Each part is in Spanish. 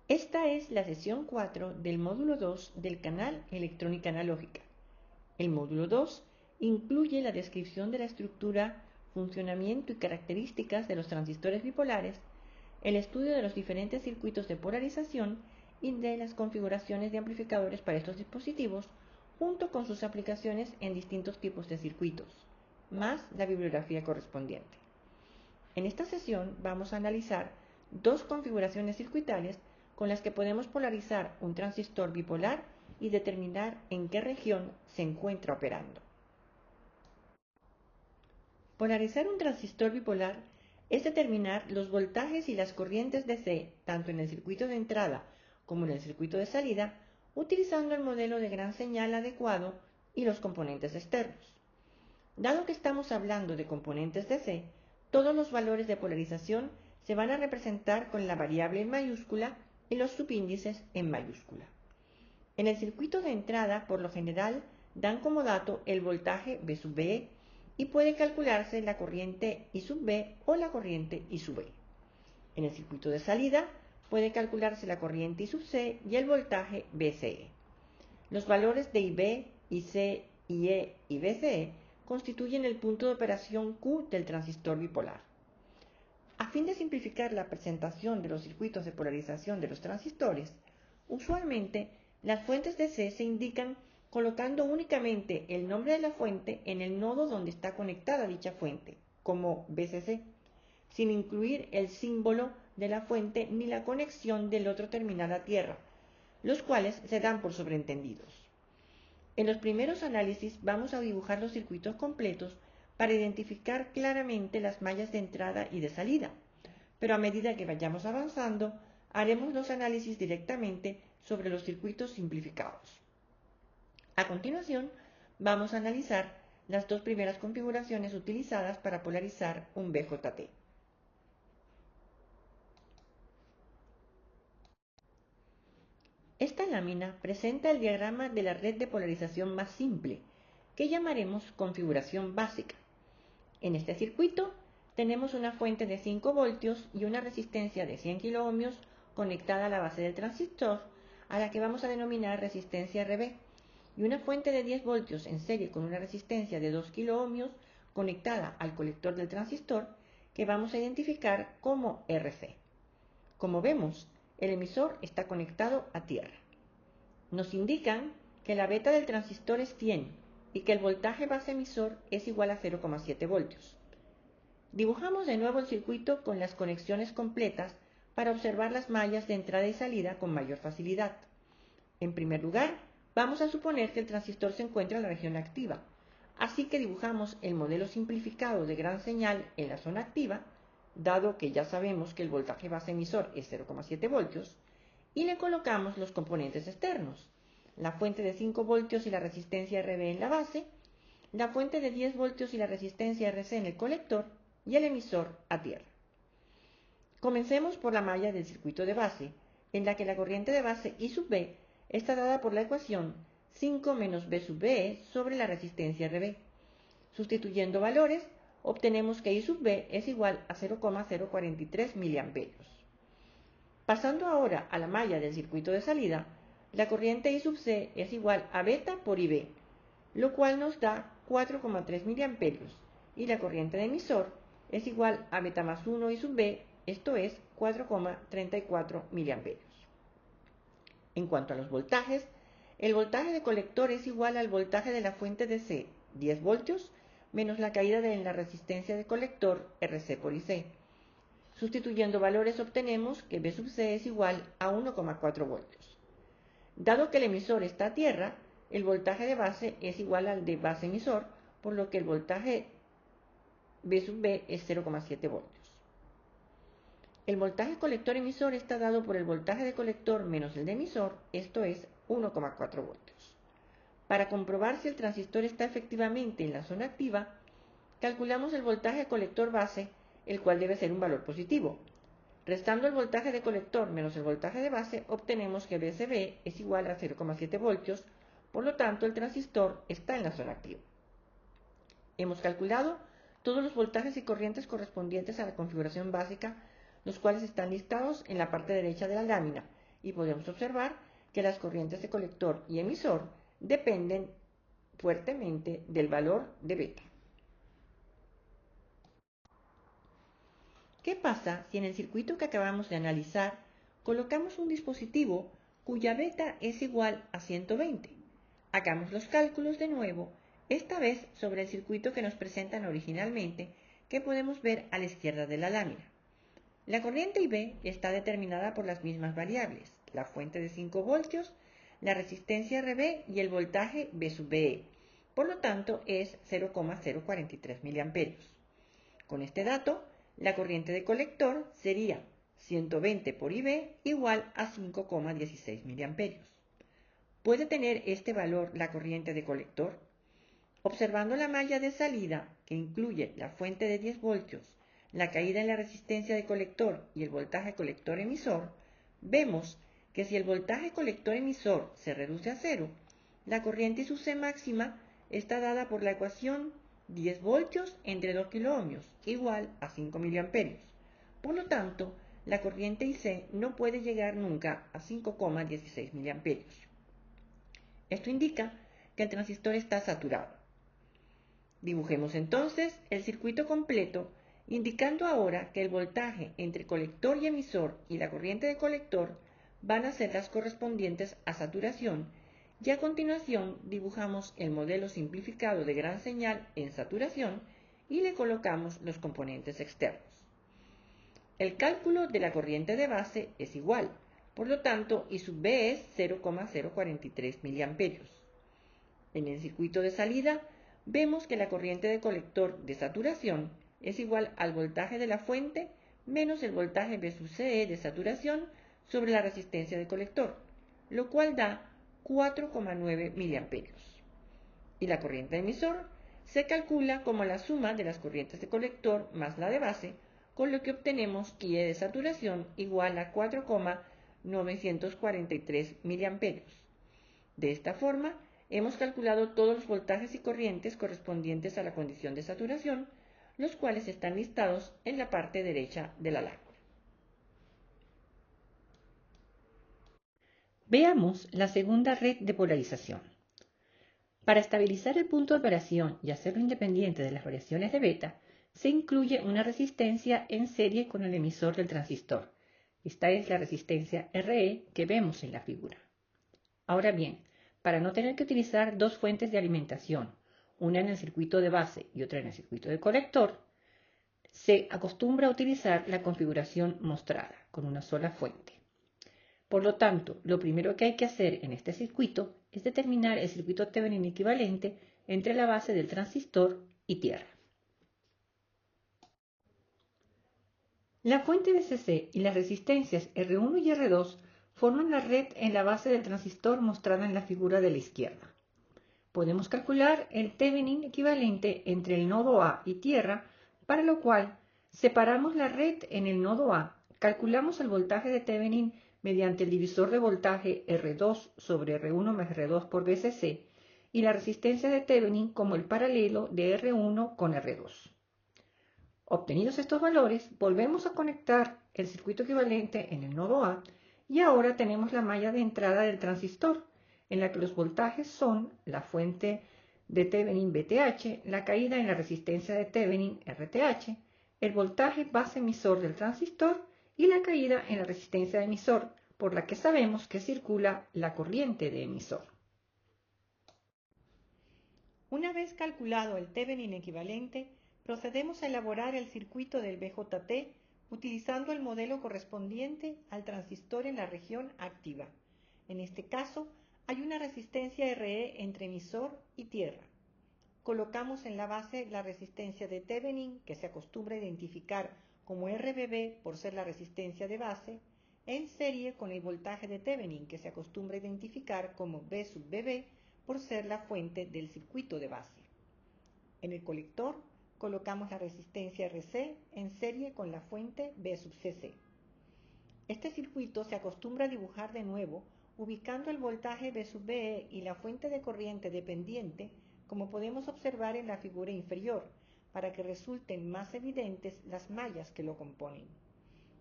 Esta es la sesión 4 del módulo 2 del canal Electrónica Analógica. El módulo 2 incluye la descripción de la estructura, funcionamiento y características de los transistores bipolares, el estudio de los diferentes circuitos de polarización y de las configuraciones de amplificadores para estos dispositivos, junto con sus aplicaciones en distintos tipos de circuitos, más la bibliografía correspondiente. En esta sesión vamos a analizar dos configuraciones circuitales con las que podemos polarizar un transistor bipolar y determinar en qué región se encuentra operando. Polarizar un transistor bipolar es determinar los voltajes y las corrientes DC tanto en el circuito de entrada como en el circuito de salida, utilizando el modelo de gran señal adecuado y los componentes externos. Dado que estamos hablando de componentes DC, todos los valores de polarización se van a representar con la variable en mayúscula y los subíndices en mayúscula. En el circuito de entrada, por lo general, dan como dato el voltaje V sub E y puede calcularse la corriente I sub B o la corriente I sub E. En el circuito de salida, puede calcularse la corriente I sub C y el voltaje VCE. Los valores de IB, IC, IE y VCE constituyen el punto de operación Q del transistor bipolar. A fin de simplificar la presentación de los circuitos de polarización de los transistores, usualmente las fuentes DC se indican colocando únicamente el nombre de la fuente en el nodo donde está conectada dicha fuente, como VCC, sin incluir el símbolo de la fuente ni la conexión del otro terminal a tierra, los cuales se dan por sobreentendidos. En los primeros análisis vamos a dibujar los circuitos completos para identificar claramente las mallas de entrada y de salida, pero a medida que vayamos avanzando, haremos los análisis directamente sobre los circuitos simplificados. A continuación, vamos a analizar las dos primeras configuraciones utilizadas para polarizar un BJT. Esta lámina presenta el diagrama de la red de polarización más simple, que llamaremos configuración básica. En este circuito tenemos una fuente de 5 voltios y una resistencia de 100 kiloohmios conectada a la base del transistor, a la que vamos a denominar resistencia RB, y una fuente de 10 voltios en serie con una resistencia de 2 kiloohmios conectada al colector del transistor, que vamos a identificar como RC. Como vemos, el emisor está conectado a tierra. Nos indican que la beta del transistor es 100 y que el voltaje base emisor es igual a 0,7 voltios. Dibujamos de nuevo el circuito con las conexiones completas para observar las mallas de entrada y salida con mayor facilidad. En primer lugar, vamos a suponer que el transistor se encuentra en la región activa, así que dibujamos el modelo simplificado de gran señal en la zona activa, dado que ya sabemos que el voltaje base emisor es 0,7 voltios, y le colocamos los componentes externos, la fuente de 5 voltios y la resistencia RB en la base, la fuente de 10 voltios y la resistencia RC en el colector y el emisor a tierra. Comencemos por la malla del circuito de base, en la que la corriente de base I sub B está dada por la ecuación 5 menos B sub B sobre la resistencia RB. Sustituyendo valores, obtenemos que I sub B es igual a 0,043 mA. Pasando ahora a la malla del circuito de salida, la corriente I sub C es igual a beta por IB, lo cual nos da 4,3 mA, y la corriente de emisor es igual a beta más 1 I sub B, esto es 4,34 mA. En cuanto a los voltajes, el voltaje de colector es igual al voltaje de la fuente DC, 10 voltios, menos la caída de la resistencia de colector, RC por IC. Sustituyendo valores obtenemos que B sub C es igual a 1,4 voltios. Dado que el emisor está a tierra, el voltaje de base es igual al de base emisor, por lo que el voltaje B sub B es 0,7 voltios. El voltaje colector emisor está dado por el voltaje de colector menos el de emisor, esto es 1,4 voltios. Para comprobar si el transistor está efectivamente en la zona activa, calculamos el voltaje de colector base, el cual debe ser un valor positivo. Restando el voltaje de colector menos el voltaje de base, obtenemos que VCB es igual a 0,7 voltios, por lo tanto el transistor está en la zona activa. Hemos calculado todos los voltajes y corrientes correspondientes a la configuración básica, los cuales están listados en la parte derecha de la lámina, y podemos observar que las corrientes de colector y emisor dependen fuertemente del valor de beta. ¿Qué pasa si en el circuito que acabamos de analizar colocamos un dispositivo cuya beta es igual a 120? Hagamos los cálculos de nuevo, esta vez sobre el circuito que nos presentan originalmente, que podemos ver a la izquierda de la lámina. La corriente IB está determinada por las mismas variables, la fuente de 5 voltios, la resistencia RB y el voltaje V sub BE. Por lo tanto, es 0,043 mA. Con este dato, la corriente de colector sería 120 por IB igual a 5,16 mA. ¿Puede tener este valor la corriente de colector? Observando la malla de salida, que incluye la fuente de 10 voltios, la caída en la resistencia de colector y el voltaje colector emisor, vemos que si el voltaje colector emisor se reduce a cero, la corriente IC máxima está dada por la ecuación 10 voltios entre 2 kiloohmios igual a 5 miliamperios. Por lo tanto, la corriente IC no puede llegar nunca a 5,16 miliamperios. Esto indica que el transistor está saturado. Dibujemos entonces el circuito completo, indicando ahora que el voltaje entre colector y emisor y la corriente de colector van a ser las correspondientes a saturación, y a continuación dibujamos el modelo simplificado de gran señal en saturación y le colocamos los componentes externos. El cálculo de la corriente de base es igual, por lo tanto I sub B es 0,043 miliamperios. En el circuito de salida vemos que la corriente de colector de saturación es igual al voltaje de la fuente menos el voltaje V sub CE de saturación sobre la resistencia de colector, lo cual da 4,9 miliamperios. Y la corriente de emisor se calcula como la suma de las corrientes de colector más la de base, con lo que obtenemos IE de saturación igual a 4,943 miliamperios. De esta forma, hemos calculado todos los voltajes y corrientes correspondientes a la condición de saturación, los cuales están listados en la parte derecha de la lámina. Veamos la segunda red de polarización. Para estabilizar el punto de operación y hacerlo independiente de las variaciones de beta, se incluye una resistencia en serie con el emisor del transistor. Esta es la resistencia RE que vemos en la figura. Ahora bien, para no tener que utilizar dos fuentes de alimentación, una en el circuito de base y otra en el circuito de colector, se acostumbra a utilizar la configuración mostrada con una sola fuente. Por lo tanto, lo primero que hay que hacer en este circuito es determinar el circuito Thevenin equivalente entre la base del transistor y tierra. La fuente VCC y las resistencias R1 y R2 forman la red en la base del transistor mostrada en la figura de la izquierda. Podemos calcular el Thevenin equivalente entre el nodo A y tierra, para lo cual separamos la red en el nodo A, calculamos el voltaje de Thevenin mediante el divisor de voltaje R2 sobre R1 más R2 por VCC y la resistencia de Thevenin como el paralelo de R1 con R2. Obtenidos estos valores, volvemos a conectar el circuito equivalente en el nodo A y ahora tenemos la malla de entrada del transistor, en la que los voltajes son la fuente de Thevenin VTH, la caída en la resistencia de Thevenin RTH, el voltaje base emisor del transistor y la caída en la resistencia de emisor, por la que sabemos que circula la corriente de emisor. Una vez calculado el Thevenin equivalente, procedemos a elaborar el circuito del BJT utilizando el modelo correspondiente al transistor en la región activa. En este caso, hay una resistencia RE entre emisor y tierra. Colocamos en la base la resistencia de Thevenin, que se acostumbra a identificar como RBB por ser la resistencia de base, en serie con el voltaje de Thevenin, que se acostumbra a identificar como V sub BB por ser la fuente del circuito de base. En el colector, colocamos la resistencia RC en serie con la fuente V sub CC. Este circuito se acostumbra a dibujar de nuevo ubicando el voltaje V sub BE y la fuente de corriente dependiente, como podemos observar en la figura inferior, para que resulten más evidentes las mallas que lo componen.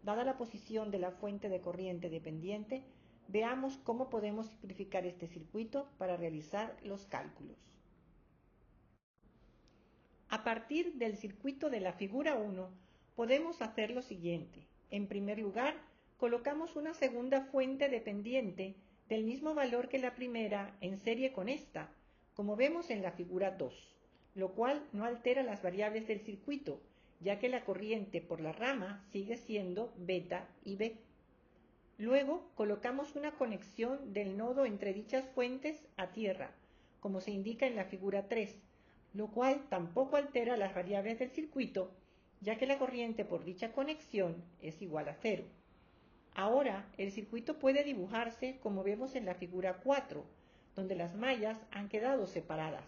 Dada la posición de la fuente de corriente dependiente, Veamos cómo podemos simplificar este circuito para realizar los cálculos. A partir del circuito de la figura 1, podemos hacer lo siguiente. En primer lugar, colocamos una segunda fuente dependiente del mismo valor que la primera en serie con esta, como vemos en la figura 2, lo cual no altera las variables del circuito, ya que la corriente por la rama sigue siendo beta y B. Luego colocamos una conexión del nodo entre dichas fuentes a tierra, como se indica en la figura 3, lo cual tampoco altera las variables del circuito, ya que la corriente por dicha conexión es igual a 0. Ahora el circuito puede dibujarse como vemos en la figura 4, donde las mallas han quedado separadas.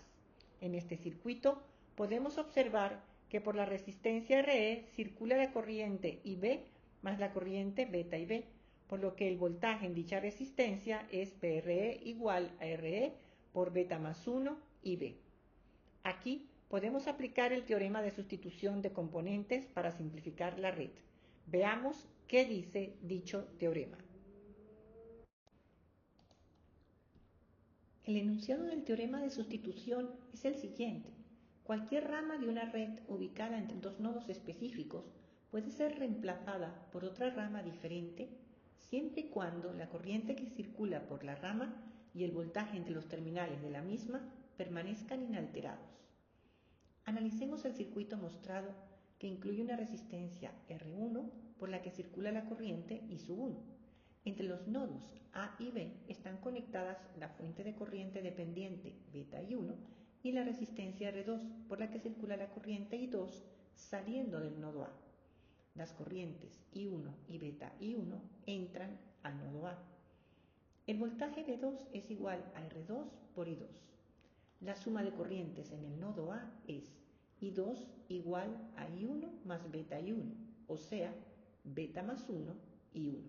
En este circuito podemos observar que por la resistencia RE circula la corriente IB más la corriente beta IB, por lo que el voltaje en dicha resistencia es PRE igual a RE por beta más 1 IB. Aquí podemos aplicar el teorema de sustitución de componentes para simplificar la red. Veamos qué dice dicho teorema. El enunciado del teorema de sustitución es el siguiente. Cualquier rama de una red ubicada entre dos nodos específicos puede ser reemplazada por otra rama diferente siempre y cuando la corriente que circula por la rama y el voltaje entre los terminales de la misma permanezcan inalterados. Analicemos el circuito mostrado que incluye una resistencia R1 por la que circula la corriente I sub 1. Entre los nodos A y B están conectadas la fuente de corriente dependiente beta I1 y la resistencia R2 por la que circula la corriente I2 saliendo del nodo A. Las corrientes I1 y beta I1 entran al nodo A. El voltaje B2 es igual a R2 por I2. La suma de corrientes en el nodo A es I2 igual a I1 más beta I1, o sea, beta más 1 I1.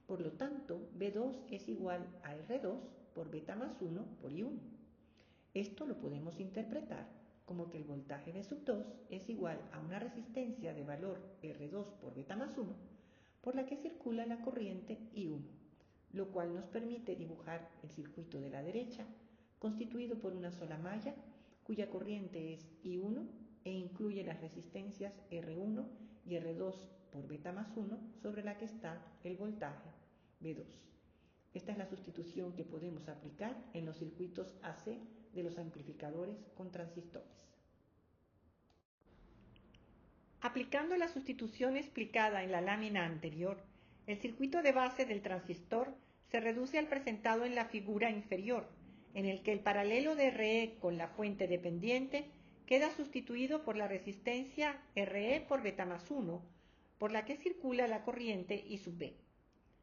Por lo tanto, B2 es igual a R2 por beta más 1 por I1. Esto lo podemos interpretar como que el voltaje B sub 2 es igual a una resistencia de valor R2 por beta más 1 por la que circula la corriente I1, lo cual nos permite dibujar el circuito de la derecha constituido por una sola malla cuya corriente es I1 e incluye las resistencias R1 y R2 por beta más 1 sobre la que está el voltaje B2. Esta es la sustitución que podemos aplicar en los circuitos AC de los amplificadores con transistores. Aplicando la sustitución explicada en la lámina anterior, el circuito de base del transistor se reduce al presentado en la figura inferior, en el que el paralelo de RE con la fuente dependiente queda sustituido por la resistencia RE por beta más 1, por la que circula la corriente I sub B.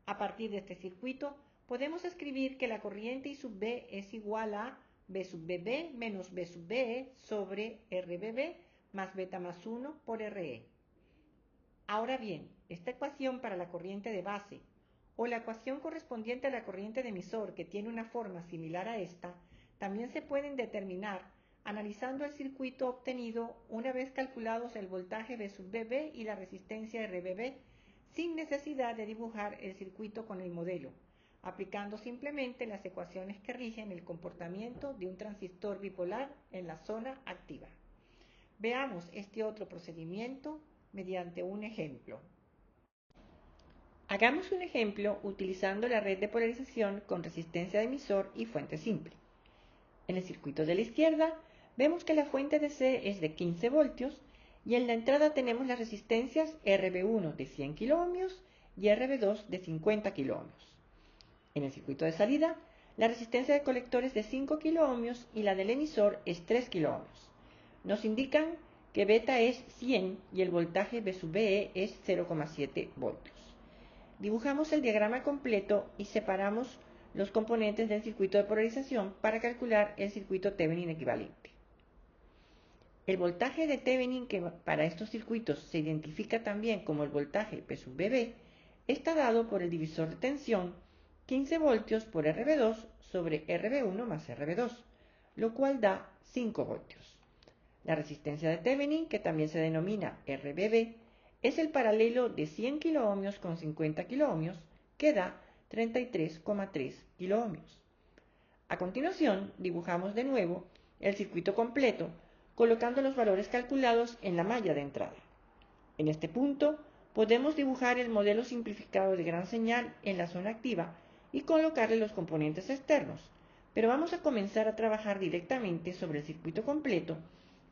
A partir de este circuito, podemos escribir que la corriente I sub B es igual a B sub BB menos B sub BE sobre RBB más beta más 1 por RE. Ahora bien, esta ecuación para la corriente de base o la ecuación correspondiente a la corriente de emisor que tiene una forma similar a esta, también se pueden determinar analizando el circuito obtenido una vez calculados el voltaje B sub BB y la resistencia RBB, sin necesidad de dibujar el circuito con el modelo, aplicando simplemente las ecuaciones que rigen el comportamiento de un transistor bipolar en la zona activa. Veamos este otro procedimiento mediante un ejemplo. Hagamos un ejemplo utilizando la red de polarización con resistencia de emisor y fuente simple. En el circuito de la izquierda vemos que la fuente de C es de 15 voltios y en la entrada tenemos las resistencias RB1 de 100 kΩ y RB2 de 50 kΩ. En el circuito de salida, la resistencia de colector es de 5 kΩ y la del emisor es 3 kΩ. Nos indican que beta es 100 y el voltaje B sub BE es 0,7 voltios. Dibujamos el diagrama completo y separamos los componentes del circuito de polarización para calcular el circuito Thevenin equivalente. El voltaje de Thevenin, que para estos circuitos se identifica también como el voltaje P sub BB, está dado por el divisor de tensión 15 voltios por RB2 sobre RB1 más RB2, lo cual da 5 voltios. La resistencia de Thevenin, que también se denomina RBB, es el paralelo de 100 kΩ con 50 kΩ, que da 33,3 kiloohmios. A continuación, dibujamos de nuevo el circuito completo, colocando los valores calculados en la malla de entrada. En este punto, podemos dibujar el modelo simplificado de gran señal en la zona activa y colocarle los componentes externos, pero vamos a comenzar a trabajar directamente sobre el circuito completo,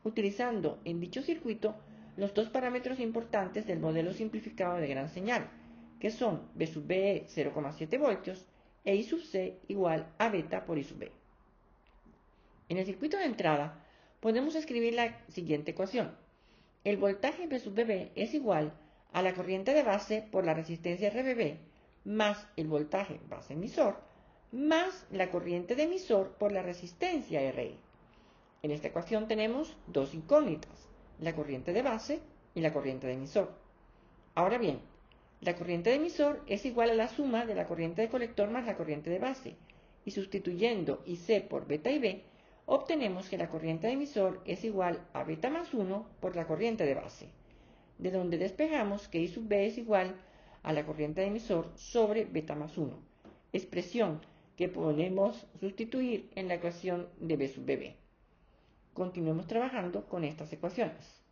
utilizando en dicho circuito los dos parámetros importantes del modelo simplificado de gran señal, que son B sub B 0,7 voltios e I sub C igual a beta por I sub B. En el circuito de entrada podemos escribir la siguiente ecuación. El voltaje B sub BB es igual a la corriente de base por la resistencia RBB más el voltaje base emisor más la corriente de emisor por la resistencia RE. En esta ecuación tenemos dos incógnitas, la corriente de base y la corriente de emisor. Ahora bien, la corriente de emisor es igual a la suma de la corriente de colector más la corriente de base, y sustituyendo IC por beta y B, obtenemos que la corriente de emisor es igual a beta más 1 por la corriente de base, de donde despejamos que I sub B es igual a la corriente de emisor sobre beta más 1, expresión que podemos sustituir en la ecuación de B sub BB. Continuemos trabajando con estas ecuaciones.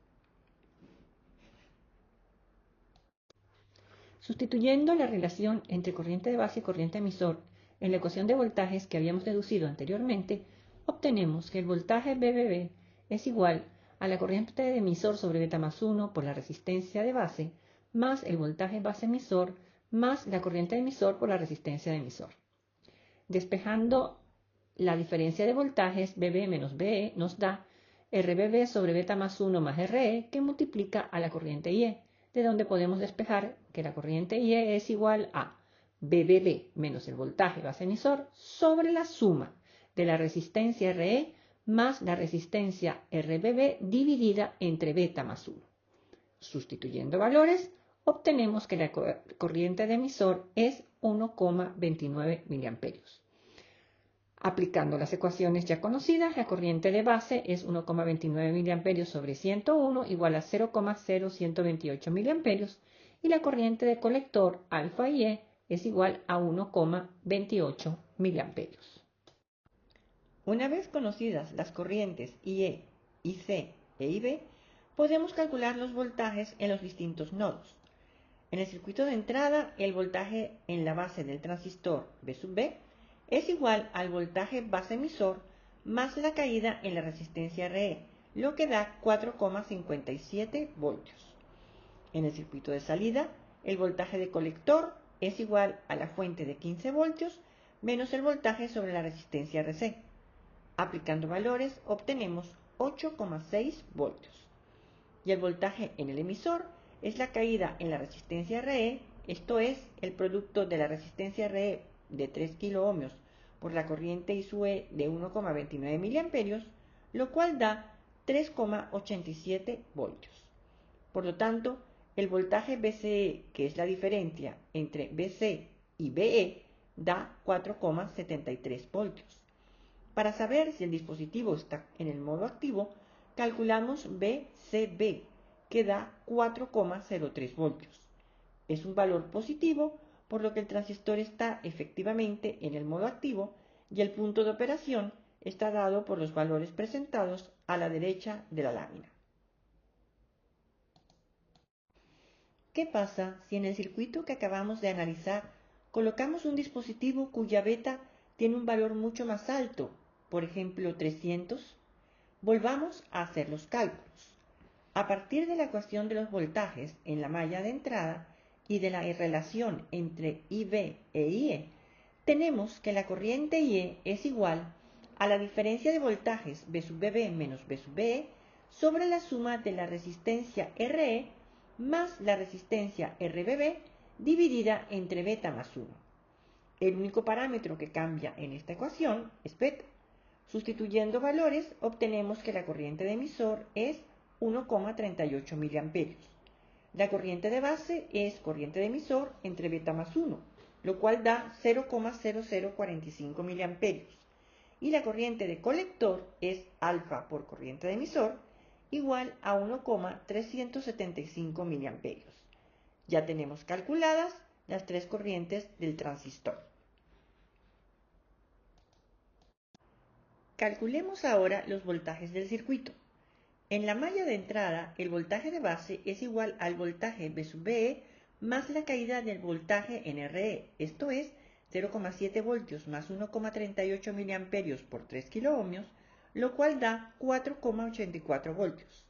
Sustituyendo la relación entre corriente de base y corriente emisor en la ecuación de voltajes que habíamos deducido anteriormente, obtenemos que el voltaje BBB es igual a la corriente de emisor sobre beta más 1 por la resistencia de base más el voltaje base emisor más la corriente de emisor por la resistencia de emisor. Despejando la diferencia de voltajes BB menos BE nos da RBB sobre beta más 1 más RE que multiplica a la corriente IE, de donde podemos despejar que la corriente IE es igual a BBB menos el voltaje base emisor sobre la suma de la resistencia RE más la resistencia RBB dividida entre beta más 1. Sustituyendo valores, obtenemos que la corriente de emisor es 1,29 mA. Aplicando las ecuaciones ya conocidas, la corriente de base es 1,29 mA sobre 101 igual a 0,0128 mA y la corriente de colector alfa y E es igual a 1,28 mA. Una vez conocidas las corrientes IE, IC e IB, podemos calcular los voltajes en los distintos nodos. En el circuito de entrada, el voltaje en la base del transistor B sub B es igual al voltaje base emisor más la caída en la resistencia RE, lo que da 4,57 voltios. En el circuito de salida, el voltaje de colector es igual a la fuente de 15 voltios menos el voltaje sobre la resistencia RC. Aplicando valores, obtenemos 8,6 voltios. Y el voltaje en el emisor es la caída en la resistencia RE, esto es, el producto de la resistencia RE de 3 kiloohmios por la corriente I sub E de 1,29 mA, lo cual da 3,87 voltios. Por lo tanto, el voltaje BCE, que es la diferencia entre BC y BE, da 4,73 voltios. Para saber si el dispositivo está en el modo activo, calculamos BCB, que da 4,03 voltios. Es un valor positivo, por lo que el transistor está efectivamente en el modo activo y el punto de operación está dado por los valores presentados a la derecha de la lámina. ¿Qué pasa si en el circuito que acabamos de analizar colocamos un dispositivo cuya beta tiene un valor mucho más alto, por ejemplo 300? Volvamos a hacer los cálculos. A partir de la ecuación de los voltajes en la malla de entrada y de la relación entre IB e IE, tenemos que la corriente IE es igual a la diferencia de voltajes B sub BB menos B sub BE sobre la suma de la resistencia RE más la resistencia RBB dividida entre beta más 1. El único parámetro que cambia en esta ecuación es beta. Sustituyendo valores, obtenemos que la corriente de emisor es 1,38 mA. La corriente de base es corriente de emisor entre beta más 1, lo cual da 0,0045 mA. Y la corriente de colector es alfa por corriente de emisor, igual a 1,375 mA. Ya tenemos calculadas las tres corrientes del transistor. Calculemos ahora los voltajes del circuito. En la malla de entrada, el voltaje de base es igual al voltaje V sub VE más la caída del voltaje en RE, esto es 0,7 voltios más 1,38 miliamperios por 3 kiloohmios, lo cual da 4,84 voltios.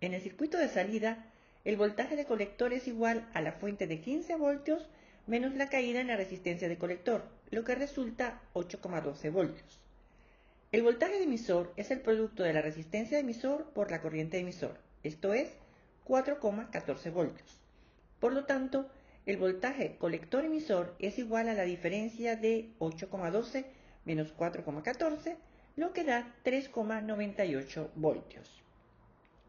En el circuito de salida, el voltaje de colector es igual a la fuente de 15 voltios menos la caída en la resistencia de colector, lo que resulta 8,12 voltios. El voltaje de emisor es el producto de la resistencia de emisor por la corriente de emisor, esto es 4,14 voltios. Por lo tanto, el voltaje colector-emisor es igual a la diferencia de 8,12 menos 4,14, lo que da 3,98 voltios.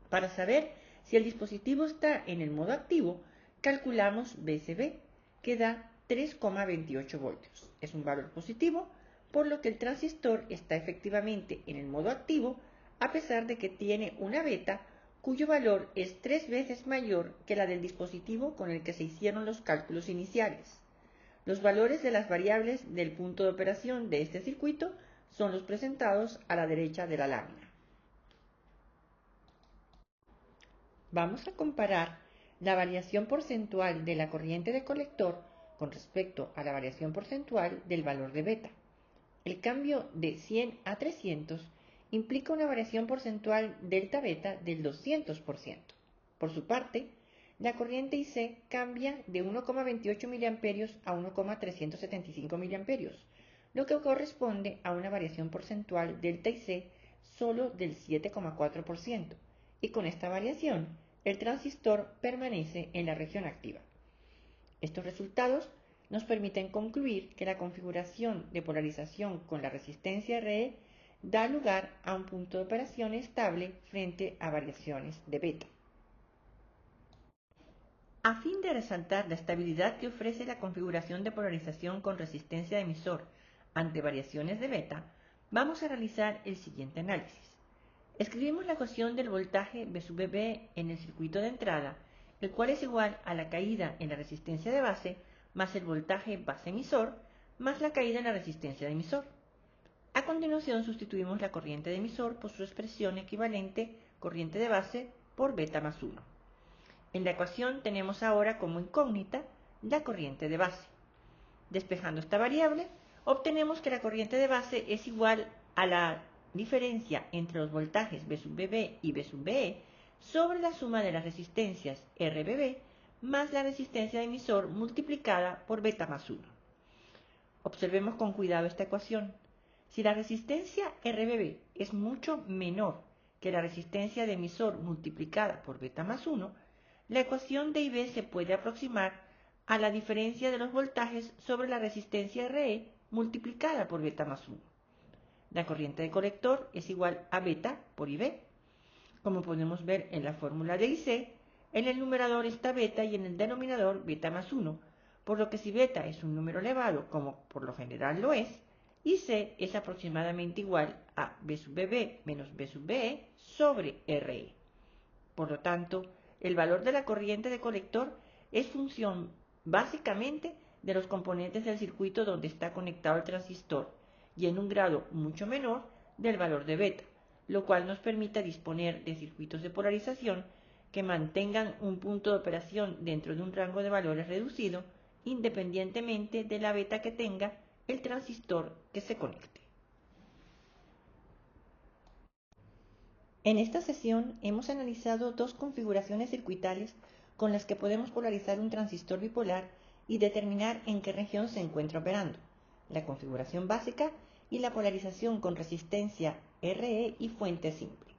Para saber si el dispositivo está en el modo activo, calculamos VCB, que da 3,28 voltios. Es un valor positivo, por lo que el transistor está efectivamente en el modo activo, a pesar de que tiene una beta cuyo valor es 3 veces mayor que la del dispositivo con el que se hicieron los cálculos iniciales. Los valores de las variables del punto de operación de este circuito son los presentados a la derecha de la lámina. Vamos a comparar la variación porcentual de la corriente de colector con respecto a la variación porcentual del valor de beta. El cambio de 100 a 300 implica una variación porcentual delta beta del 200%. Por su parte, la corriente IC cambia de 1,28 mA a 1,375 mA, lo que corresponde a una variación porcentual delta IC solo del 7,4%, y con esta variación el transistor permanece en la región activa. Estos resultados nos permiten concluir que la configuración de polarización con la resistencia RE da lugar a un punto de operación estable frente a variaciones de beta. A fin de resaltar la estabilidad que ofrece la configuración de polarización con resistencia de emisor ante variaciones de beta, vamos a realizar el siguiente análisis. Escribimos la ecuación del voltaje V sub VB en el circuito de entrada, el cual es igual a la caída en la resistencia de base más el voltaje base emisor más la caída en la resistencia de emisor. A continuación sustituimos la corriente de emisor por su expresión equivalente corriente de base por beta más 1. En la ecuación tenemos ahora como incógnita la corriente de base. Despejando esta variable, obtenemos que la corriente de base es igual a la diferencia entre los voltajes V sub VB y V sub VE sobre la suma de las resistencias RBB más la resistencia de emisor multiplicada por beta más 1. Observemos con cuidado esta ecuación. Si la resistencia RBB es mucho menor que la resistencia de emisor multiplicada por beta más 1, la ecuación de IB se puede aproximar a la diferencia de los voltajes sobre la resistencia RE multiplicada por beta más 1. La corriente de colector es igual a beta por IB. Como podemos ver en la fórmula de IC, en el numerador está beta y en el denominador beta más 1, por lo que si beta es un número elevado, como por lo general lo es, IC es aproximadamente igual a B sub BB menos B sub BE sobre RE. Por lo tanto, el valor de la corriente de colector es función básicamente de los componentes del circuito donde está conectado el transistor y en un grado mucho menor del valor de beta, lo cual nos permite disponer de circuitos de polarización que mantengan un punto de operación dentro de un rango de valores reducido, independientemente de la beta que tenga el transistor que se conecte. En esta sesión hemos analizado dos configuraciones circuitales con las que podemos polarizar un transistor bipolar y determinar en qué región se encuentra operando: la configuración básica y la polarización con resistencia RE y fuente simple.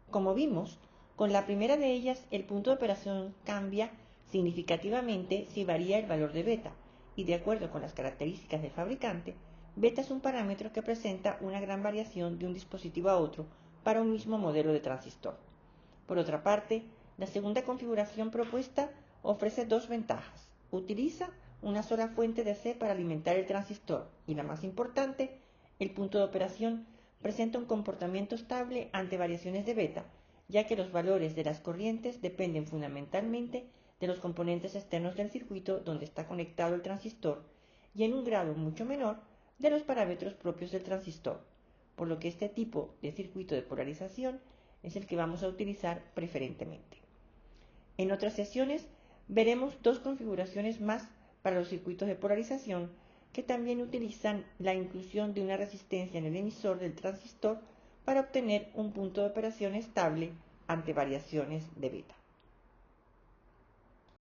Como vimos, con la primera de ellas el punto de operación cambia significativamente si varía el valor de beta, y de acuerdo con las características del fabricante, beta es un parámetro que presenta una gran variación de un dispositivo a otro para un mismo modelo de transistor. Por otra parte, la segunda configuración propuesta ofrece dos ventajas. Utiliza una sola fuente de C para alimentar el transistor y, la más importante, el punto de operación presenta un comportamiento estable ante variaciones de beta, ya que los valores de las corrientes dependen fundamentalmente de los componentes externos del circuito donde está conectado el transistor y en un grado mucho menor de los parámetros propios del transistor, por lo que este tipo de circuito de polarización es el que vamos a utilizar preferentemente. En otras sesiones veremos dos configuraciones más para los circuitos de polarización que también utilizan la inclusión de una resistencia en el emisor del transistor para obtener un punto de operación estable ante variaciones de beta.